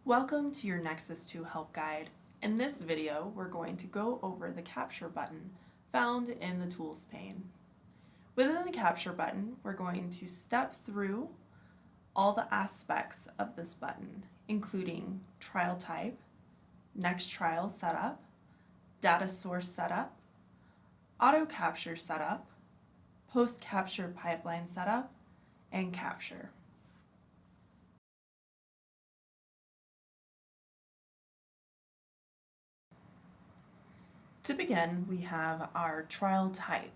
Welcome to your Nexus 2 help guide. In this video, we're going to go over the capture button found in the tools pane. Within the capture button, we're going to step through all the aspects of this button, including trial type, next trial setup, data source setup, auto capture setup, post-capture pipeline setup, and capture. To begin, we have our trial type.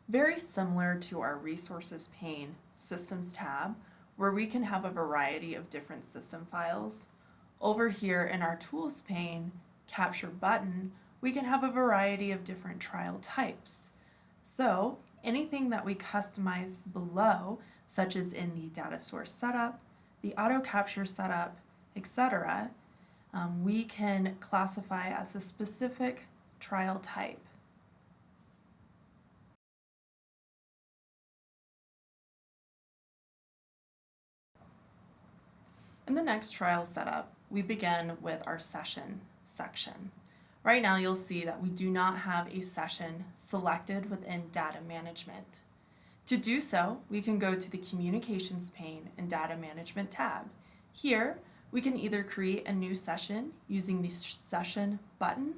Very similar to our Resources pane Systems tab, where we can have a variety of different system files. Over here in our Tools pane Capture button, we can have a variety of different trial types. So anything that we customize below, such as in the data source setup, the auto capture setup, etc., we can classify as a specific trial type. In the next trial setup, we begin with our session section. Right now you'll see that we do not have a session selected within data management. To do so, we can go to the Communications pane and Data Management tab. Here, we can either create a new session using the Session button,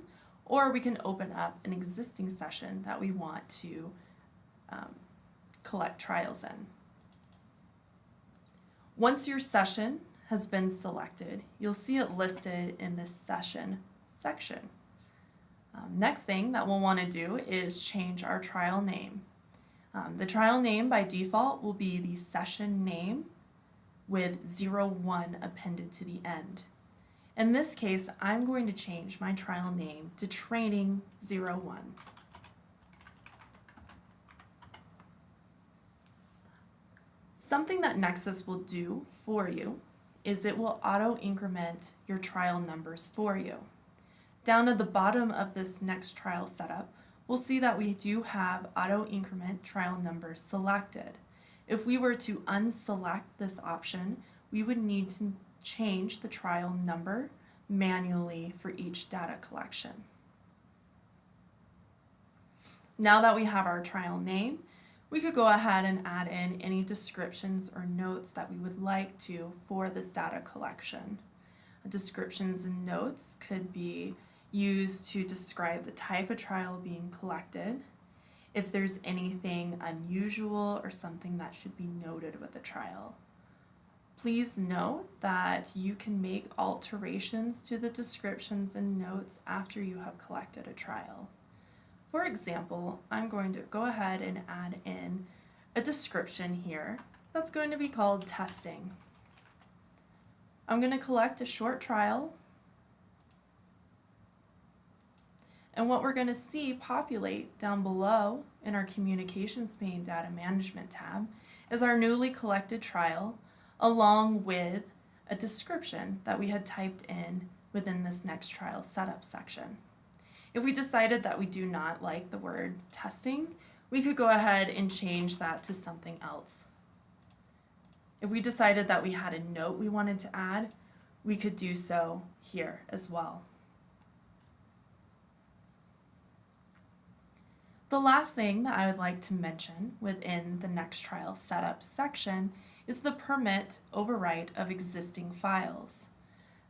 or we can open up an existing session that we want to collect trials in. Once your session has been selected, you'll see it listed in this Session section. Next thing that we'll want to do is change our trial name. The trial name by default will be the session name with 01 appended to the end. In this case, I'm going to change my trial name to Training 01. Something that Nexus will do for you is it will auto-increment your trial numbers for you. Down at the bottom of this next trial setup, we'll see that we do have auto-increment trial numbers selected. If we were to unselect this option, we would need to change the trial number manually for each data collection. Now that we have our trial name, we could go ahead and add in any descriptions or notes that we would like to for this data collection. Descriptions and notes could be used to describe the type of trial being collected, if there's anything unusual or something that should be noted with the trial. Please note that you can make alterations to the descriptions and notes after you have collected a trial. For example, I'm going to go ahead and add in a description here that's going to be called testing. I'm going to collect a short trial, and what we're going to see populate down below in our Communications pane Data Management tab is our newly collected trial, along with a description that we had typed in within this next trial setup section. If we decided that we do not like the word testing, we could go ahead and change that to something else. If we decided that we had a note we wanted to add, we could do so here as well. The last thing that I would like to mention within the next trial setup section is the permit overwrite of existing files.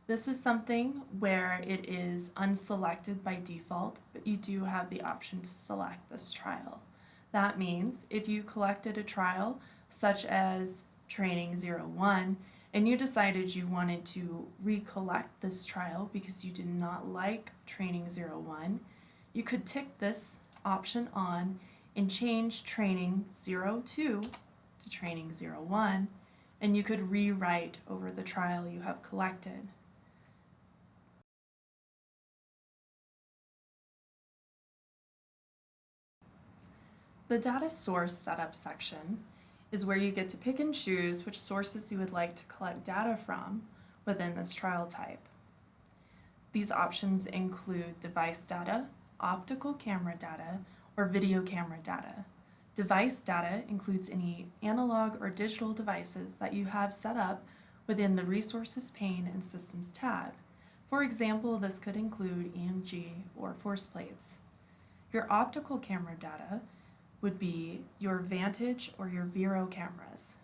This is something where it is unselected by default, but you do have the option to select this trial. That means if you collected a trial such as Training 01 and you decided you wanted to recollect this trial because you did not like Training 01, you could tick this option on and change Training 02 to Training 01, and you could rewrite over the trial you have collected. The data source setup section is where you get to pick and choose which sources you would like to collect data from within this trial type. These options include device data, optical camera data, or video camera data. Device data includes any analog or digital devices that you have set up within the Resources pane and Systems tab. For example, this could include EMG or force plates. Your optical camera data would be your Vantage or your Vero cameras.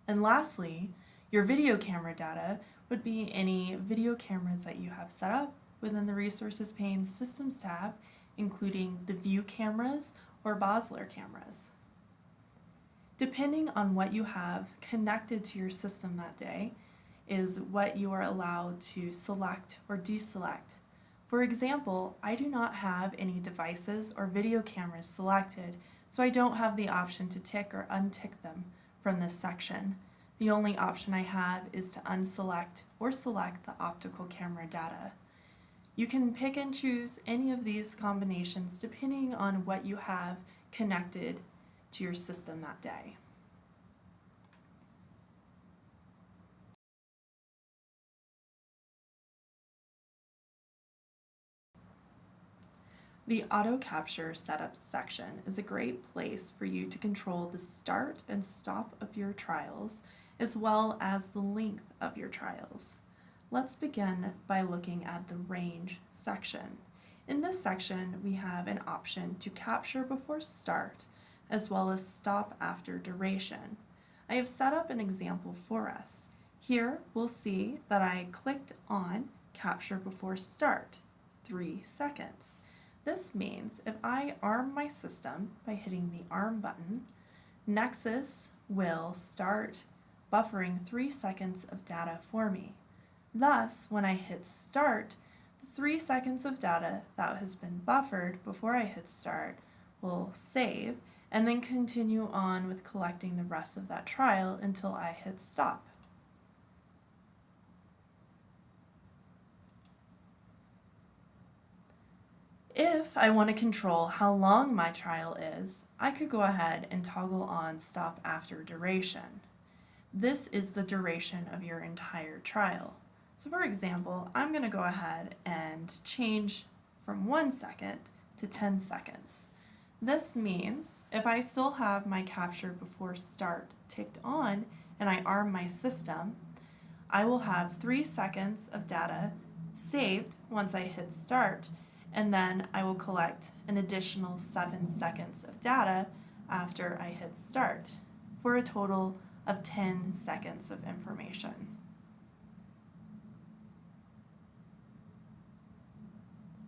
And lastly, your video camera data would be any video cameras that you have set up within the Resources pane Systems tab, including the View cameras or Bosler cameras. Depending on what you have connected to your system that day is what you are allowed to select or deselect. For example, I do not have any devices or video cameras selected, so I don't have the option to tick or untick them from this section. The only option I have is to unselect or select the optical camera data. You can pick and choose any of these combinations depending on what you have connected to your system that day. The Auto Capture Setup section is a great place for you to control the start and stop of your trials, as well as the length of your trials. Let's begin by looking at the Range section. In this section, we have an option to capture before start, as well as stop after duration. I have set up an example for us. Here, we'll see that I clicked on Capture Before Start, 3 seconds. This means if I arm my system by hitting the arm button, Nexus will start buffering 3 seconds of data for me. Thus, when I hit start, the 3 seconds of data that has been buffered before I hit start will save and then continue on with collecting the rest of that trial until I hit stop. If I want to control how long my trial is, I could go ahead and toggle on Stop After Duration. This is the duration of your entire trial. So for example, I'm going to go ahead and change from 1 second to 10 seconds. This means if I still have my Capture Before Start ticked on and I arm my system, I will have 3 seconds of data saved once I hit start, and then I will collect an additional 7 seconds of data after I hit start, for a total of 10 seconds of information.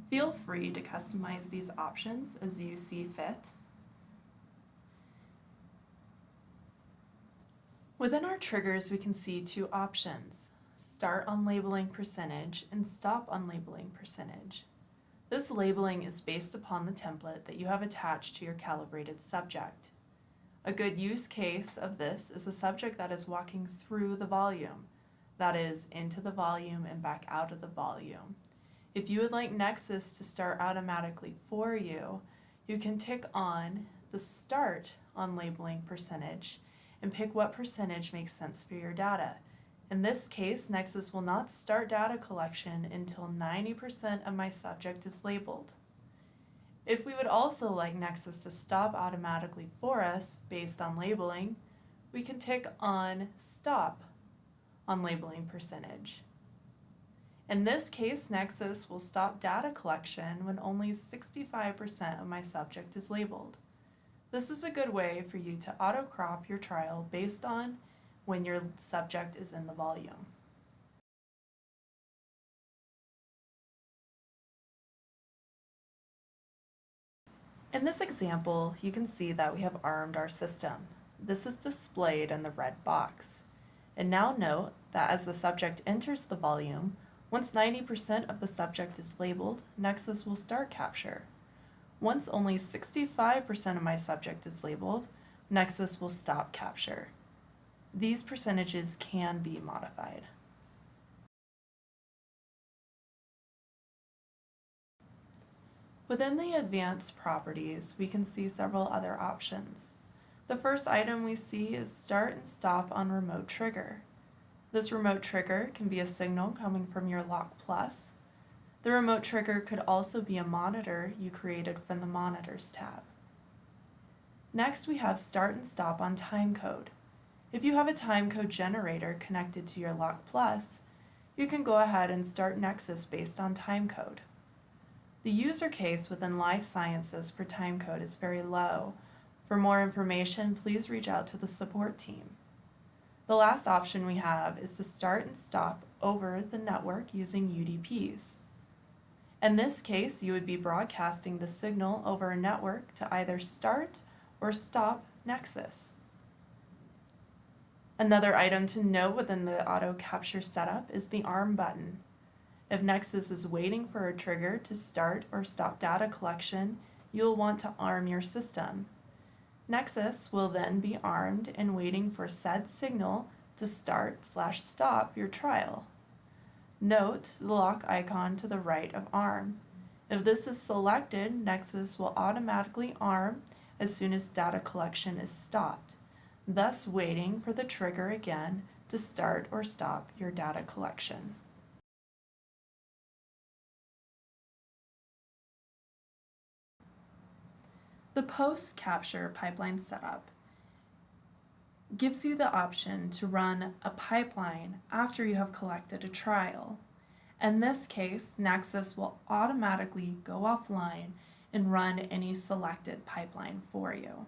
Feel free to customize these options as you see fit. Within our triggers, we can see 2 options: Start on Labeling Percentage and Stop on Labeling Percentage. This labeling is based upon the template that you have attached to your calibrated subject. A good use case of this is a subject that is walking through the volume, that is, into the volume and back out of the volume. If you would like Nexus to start automatically for you, you can tick on the Start on Labeling Percentage and pick what percentage makes sense for your data. In this case, Nexus will not start data collection until 90% of my subject is labeled. If we would also like Nexus to stop automatically for us based on labeling, we can tick on Stop on Labeling Percentage. In this case, Nexus will stop data collection when only 65% of my subject is labeled. This is a good way for you to auto-crop your trial based on when your subject is in the volume. In this example, you can see that we have armed our system. This is displayed in the red box. And now note that as the subject enters the volume, once 90% of the subject is labeled, Nexus will start capture. Once only 65% of my subject is labeled, Nexus will stop capture. These percentages can be modified. Within the advanced properties, we can see several other options. The first item we see is Start and Stop on Remote Trigger. This remote trigger can be a signal coming from your Lock Plus. The remote trigger could also be a monitor you created from the Monitors tab. Next, we have Start and Stop on Timecode. If you have a timecode generator connected to your Lock Plus, you can go ahead and start Nexus based on timecode. The user case within life sciences for timecode is very low. For more information, please reach out to the support team. The last option we have is to start and stop over the network using UDPs. In this case, you would be broadcasting the signal over a network to either start or stop Nexus. Another item to note within the auto capture setup is the ARM button. If Nexus is waiting for a trigger to start or stop data collection, you'll want to arm your system. Nexus will then be armed and waiting for said signal to start/stop your trial. Note the lock icon to the right of ARM. If this is selected, Nexus will automatically arm as soon as data collection is stopped, thus waiting for the trigger again to start or stop your data collection. The post-capture pipeline setup gives you the option to run a pipeline after you have collected a trial. In this case, Nexus will automatically go offline and run any selected pipeline for you.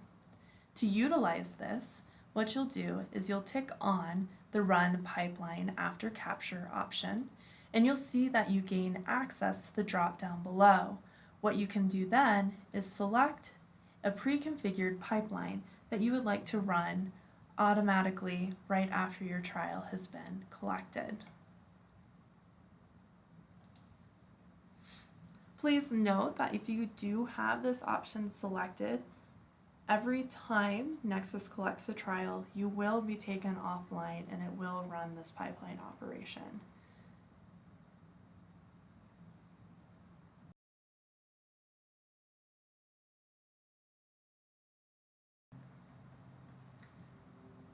To utilize this, what you'll do is you'll tick on the Run Pipeline After Capture option, and you'll see that you gain access to the drop-down below. What you can do then is select a pre-configured pipeline that you would like to run automatically right after your trial has been collected. Please note that if you do have this option selected, every time Nexus collects a trial, you will be taken offline and it will run this pipeline operation.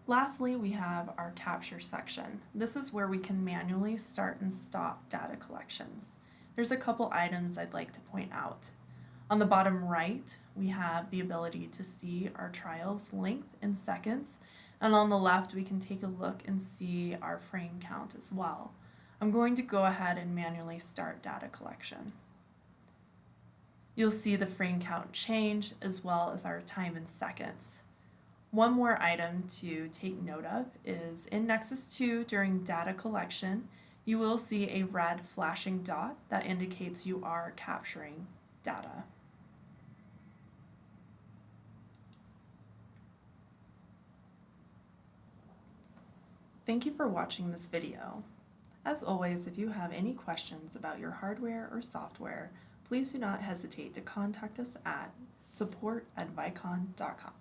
Lastly, we have our capture section. This is where we can manually start and stop data collections. There's a couple items I'd like to point out. On the bottom right, we have the ability to see our trial's length in seconds, and on the left, we can take a look and see our frame count as well. I'm going to go ahead and manually start data collection. You'll see the frame count change as well as our time in seconds. One more item to take note of is in Nexus 2 during data collection, you will see a red flashing dot that indicates you are capturing data. Thank you for watching this video. As always, if you have any questions about your hardware or software, please do not hesitate to contact us at support@vicon.com.